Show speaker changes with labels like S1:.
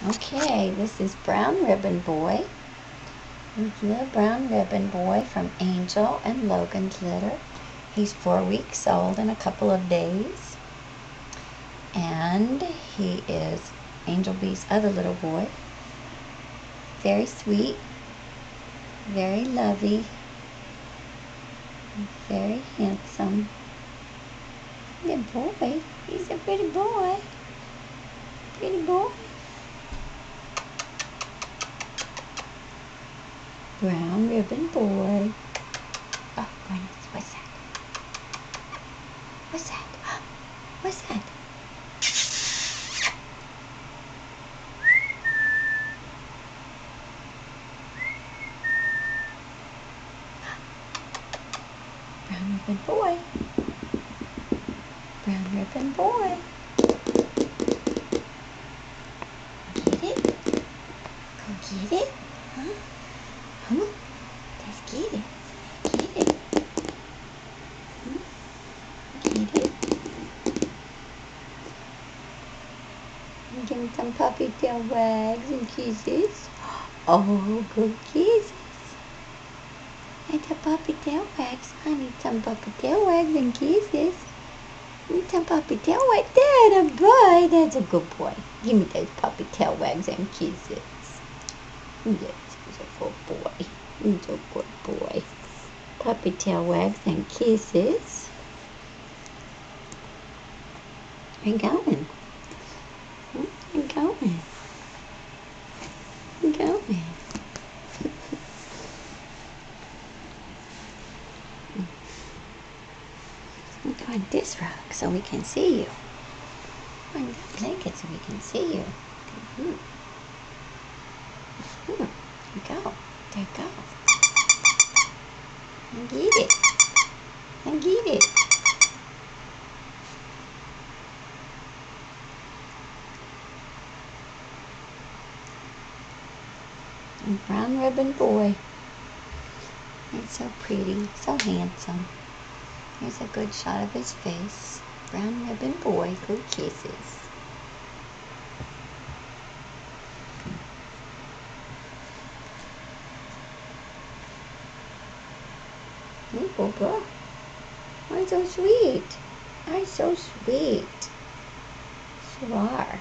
S1: Okay, this is Brown Ribbon Boy. He's the Brown Ribbon Boy from Angel and Logan's litter. He's 4 weeks old in a couple of days. And he is Angel B's other little boy. Very sweet, very lovey, very handsome. Good boy. He's a pretty boy. Pretty boy. Brown Ribbon Boy. Oh, goodness, what's that? What's that? What's that? Brown Ribbon Boy. Brown Ribbon Boy. Get it? Go get it? Huh? Come on. Let's get it. Get it. Get it. Give him some puppy tail wags and kisses. Oh, good kisses. That's a puppy tail wags. I need some puppy tail wags and kisses. Need some puppy tail wags. That a boy. That's a good boy. Give me those puppy tail wags and kisses. Yes, he's a good boy. He's a good boy. Puppy tail wags and kisses. Where you going? Where you going? Where you going? Go on this rug so we can see you. Go on that blanket so we can see you. There you go. There you go. And get it. And get it. And Brown Ribbon Boy. He's so pretty, so handsome. Here's a good shot of his face. Brown Ribbon Boy, good kisses. Hey, Bubba. Why so sweet? Why so sweet? You are.